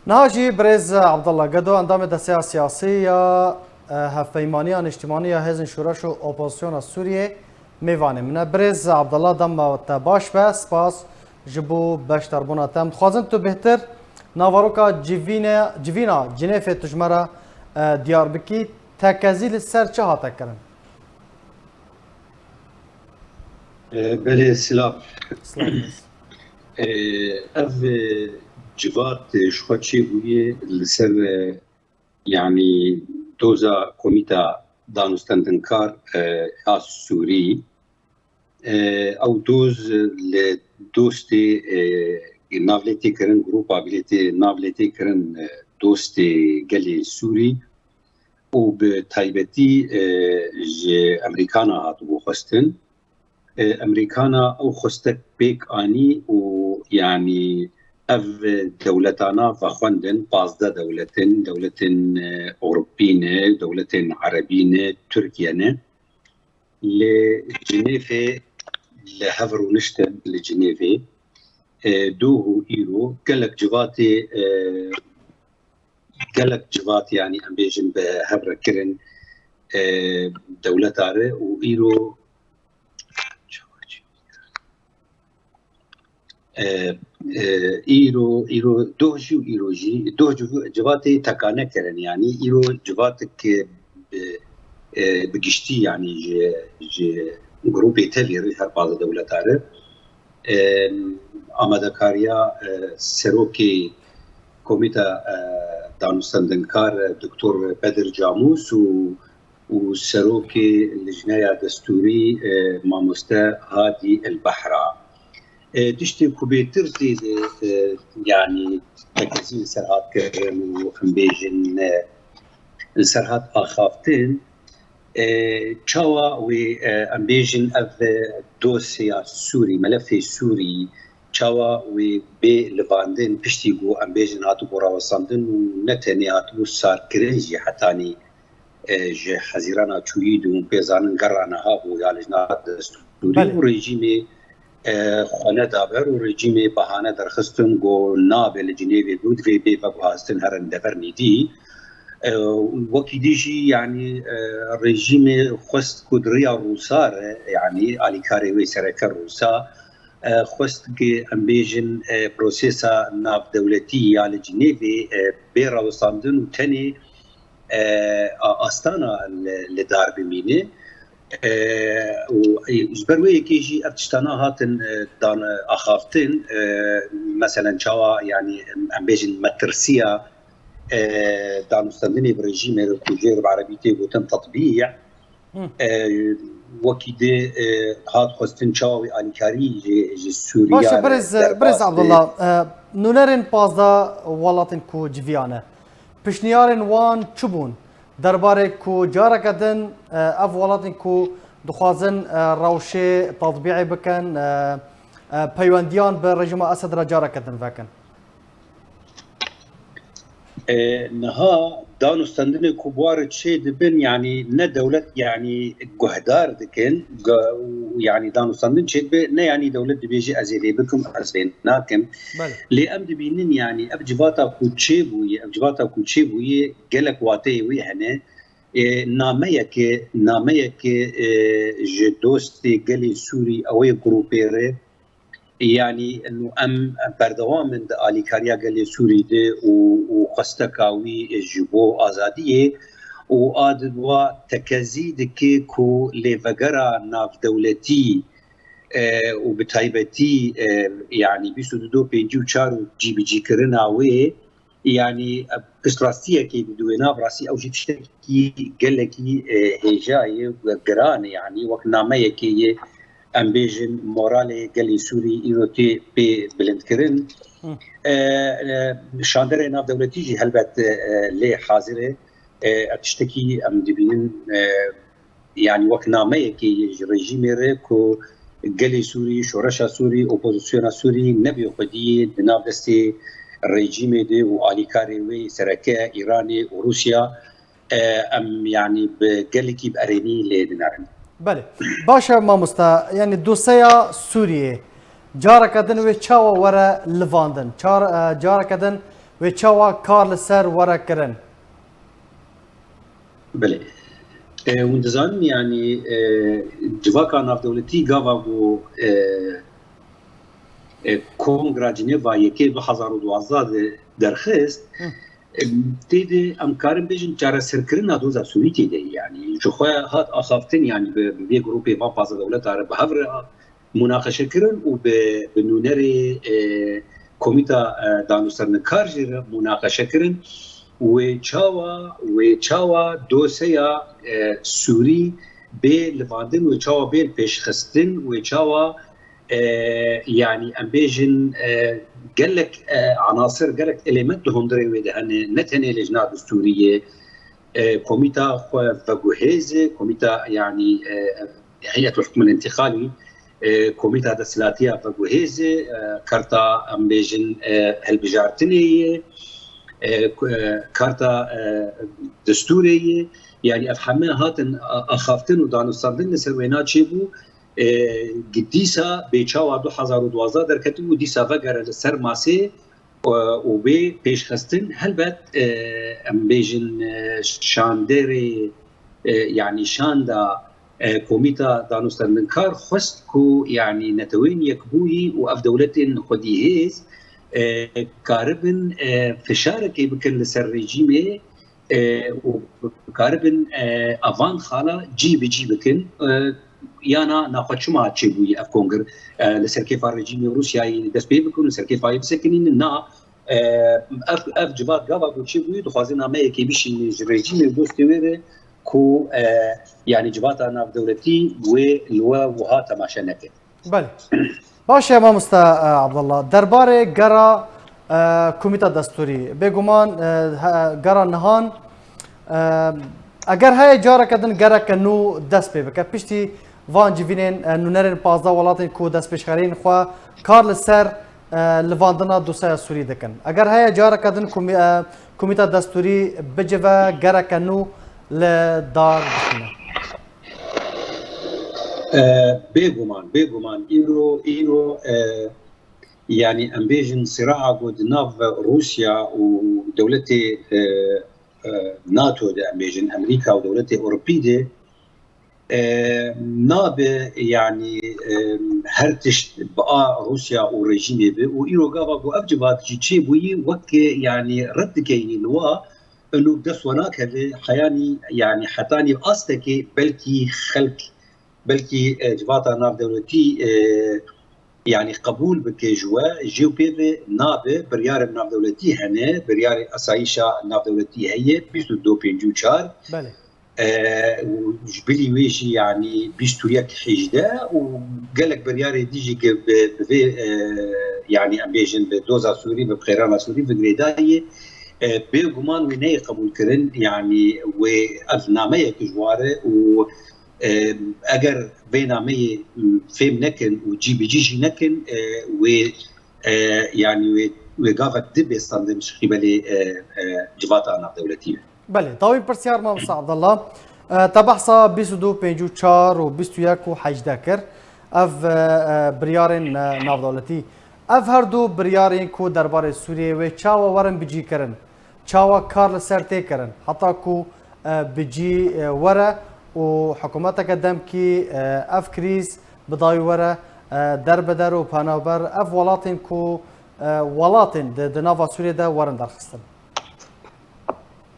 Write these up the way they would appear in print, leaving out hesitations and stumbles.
ناجي برز عبد الله قدو اندام الدسيا السياسية هفيمانية اجتماعية هزن شورش اوبوزيسيون سوريا ميواني من برز عبد الله دم تباش بس باس جبو باش تربونا تم خوازن تو بهتر نافاروكا جيفينا جنيف تجمرة ديار بكي تكازيل السر چه هاتا کرن؟ بله سلام سلام برز اف جوات شخوتشي بويه لسر يعني دوزا كوميتا دانوستندنكار خاص سوري او دوز لدوستي نافلتي كرن جروبا بلتي نافلتي كرن دوستي قلي سوري وبتايبتي جي امريكانا هاتبو خستن امريكانا او خستك بيك اني ويعني اف دولتانا فخوندن بازدا دولتين اوروبيين دولتين عربيين تركيا لجنيفي لهفرو نشتن لجنيفي دوه ايرو قالك جوات يعني ام بيجن بهبر كرن دولتاره وايرو ايرو دوجو ايروجي دوجو جواتي تكانه كرن يعني ايرو جواتك بقشتي يعني جي جروبي تليري هر بعض دولتاره آمادکاریا سروکی کمیته دانوستندنکار دکتور بدر جاموس و سروکی لجنه دستوری ماموسته هادي البحرا دشتي كوبيتر زي يعني تكزين سرعات كرم وخنبيجن سرعات آخافتين تشاوا و امبيجن اف دوسيا سوري ملف سوري تشاوا و بي لفاندن بشتيغو امبيجن هاتو بورا وساندن ونتني هاتو سار كرنجي حتاني جي حزيرانا تشويد ومبيزان قرانا هابو يالجنا دستوري وريجيمي خانه دابر وريجيمي بهانه درخستن گو نابل جنيفي بود في بي فبهاستن هرن دفرني دي وكي ديجي يعني الرجيم خست كدريا روسار يعني اليكاري ويسرك الروسا خست كي امبيجن بروسيسا ناف دولتي على جنيفي بيرا وصاندن وتاني استانا لدار بمينه وجبروي كيجي ارتشتانا هاتن دان اخافتن مثلا شوا يعني امبيجن مترسيه دانوستندني بريجيم الكوجير بعربيتي وتم تطبيع وكيد هات خستن شاوي الكاري جي سوريا باشه برز عبد الله نونرن بازدا ولاتن كو جفيانه پشنیارن وان چبون درباره کو جاره کدن اف ولاتن کو دخوازن روشه تطبیعی بکن پیوندیان به رژیم اسد را جاره کدن وکن نها دانوستندن كبار شيء دبن يعني نا دولة يعني جهدار دكن يعني دانوستندن شيء دبن يعني دولة دبيجي أزيلي بكم أزبيناكم لأم دبينن يعني أبجباتا كوتشي بوي جلك واتي ويهنا ناميك جدوستي جلي سوري أو جروبيره يعني انه ام بردوام من اليكاريا قال سوري دي وخستكاوي جيبو ازاديه وادوا تكزيد كيكو لفقرا ناف دولتي وبتايبتي يعني بيسودو بينجو تشارو جي بي جي كرنا وي يعني استراتيجيه كي بدوينا براسي او جيتشتكي قال لك هجاي وقران يعني وكنامه كي امبيجن مورالي قالي سوري ايروتي بي بلندكرن شاندر ناف دولتي جي هلبت لي حاضره تشتكي ام دبين يعني وكنامه كي ريجيم ريكو قالي سوري شورشا سوري اوبوزيسيون سوري نبي خدي ناف دستي الريجيم دي واليكاري وي سركه ايراني وروسيا ام يعني بقالكي باريني لدنارن بله باشه ما مستا يعني دوسيا سوريا جارة كدن و چاوا ورا لواندن جارة كدن و چاوا کار لسر وره کرن. بله وندزان يعني جواكا ناف دولتي قاوا بو كونغرا جنيفا يكي 2012 درخست تيدي امكارن بيجن جارة سركرنا دوزا سوريتي دي يعني جوخويا هات اخافتن يعني ببي جروبي ما بازا دولت عرب بهفر مناقشه كرن وبنونري كوميتا دانوستر نكارجر مناقشه كرن وچاوا دوسيا سوري بي لفاندن وچاوا بي پیشخستن وچاوا يعني امبيجن قال لك عناصر قال لك اليمنت هوندري ودهن نتني لجنه دستوريه كوميتا فاغوهيز كوميتا يعني هيئه الحكم الانتقالي كوميتا دسلاتيا فاغوهيز كارتا امبيجن هالبجارتنيه كارتا دستوريه يعني افهمها هاتن اخافتن ودانو صندن لسروينات شيبو قديسا بيچاوا 2012 دركتو وديسا فقر لسر ماسي وبي بيشخستن هلبت ام بيجن شاندري يعني شاندا كوميتا دانوستر منكار خستكو يعني نتوين يكبوي واف دولتين خديهيز كاربن فشاركي بكل لسر ريجيمي وكاربن افان خالا جي بجي بكن يانا ناقشما تشبوي اف كونغر لسر كيف الرجيم روسيا دس بي بكون لسر كيف يبسكنين نا اف جبات غابا تشبوي دخوازنا ما يكي بيش الرجيم دوستوير كو يعني جبات انا دولتي ولوا وها تماشنك بله باشه ما مست عبد الله درباره گرا کمیته دستوری بگومان گرا نهان اگر های جاره کدن گرا کنو دست به که پشتی وان جوینن نونرن 15 ولاتن کو دست پیشخرین خو کارل سر لواندنا دوسای سوری دکن اگر های جاره کدن کمیته دستوری بجوا گرا کنو لدار بخونه بيغومان إيرو يعني أمبيجن صراع قد ناف روسيا ودولة ناتو ده أمبيجن أمريكا ودولة أوروبية ناب يعني هرتش بقى روسيا ورجيمي وإيرو قابا بو أبجبات جيتشي بوي وك يعني رد كيني لوا إنه بدس وناك هذي حياني يعني حتاني أستكي بلكي خلق بلكي جواتا ناف دولتي يعني قبول بكجوا جيو بيفي ناب بريار ناف دولتي هنا بريار اسايشا ناف دولتي هي 22 بله وجبلي ويجي يعني 21 حجده وقال لك بريار ديجي بفي يعني امبيجن بدوزا سوري بخيران سوري في غريداي بيغمان ويني قبول كرن يعني وافنامه كجواره و اگر بينامي فيم نكن وجي بيجي نكن و يعني وقافت دبي صندم شخيبلي جواتا انا دولتيه بله طويل برسيار ما مصع عبد الله تبحثا 22 بينجو 4 و 21 و 18 كر اف بريارين ناف دولتي اف هردو بريارين كو دربار سوريا و چاوا ورن بيجي كرن چاوا كارل سرتي كرن حتى كو بيجي ورا وحكومتك قدام كي اف كريز بداي ورا دربدر و بانوبر اف ولاتن كو ولاتن د نافا سوريا دا ورن درخستن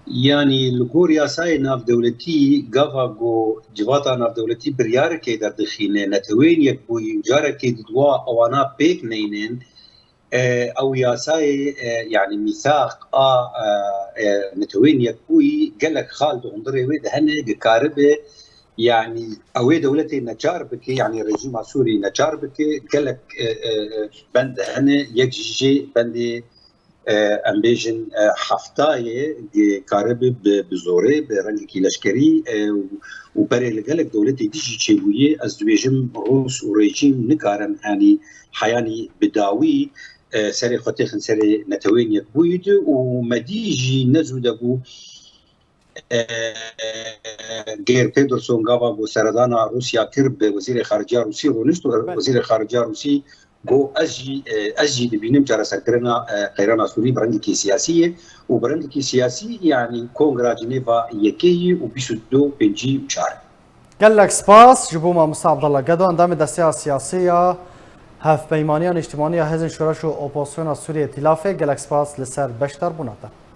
يعني لغوريا ساي ناف دولتي قافا جو جواتا ناف دولتي بريار كي در دخينه نتوين يكبوي جارة كي دوا اوانا بيك نينين او ياساي يعني ميثاق نتوين يكبوي قالك خالد هندري ويد هنه كاربه يعني اوي دولتي نجار بك يعني رجيم سوري نجار بك قالك بند هنه يجي بند امبيجن حفتاي كاربه بزوري برنج كيلاشكري وبري قالك دولتي ديجي تشيبويه از دويجم روس وريجيم نكارن يعني حياني بداوي سري خطيخن سري نتوين يكبويد ومديجي نزو دبو غير بيدرسون غابا بو سردانا روسيا كرب وزير خارجية روسي رونستو وزير خارجية روسي جو أجي دبينم جرى سكرنا قيرانا سوري برندكي سياسية وبرندكي سياسي يعني كونغرا جنيفا يكي وبيشدو بنجي وشار. قال لك سباس جبوما مصطفى عبد الله قدو اندام دسته سیاسیه هف پیمانیان اجتماعی هزن شورش و اپوزیسیون سوریه تلافه قال لك سپاس لسر بشتر بوناتا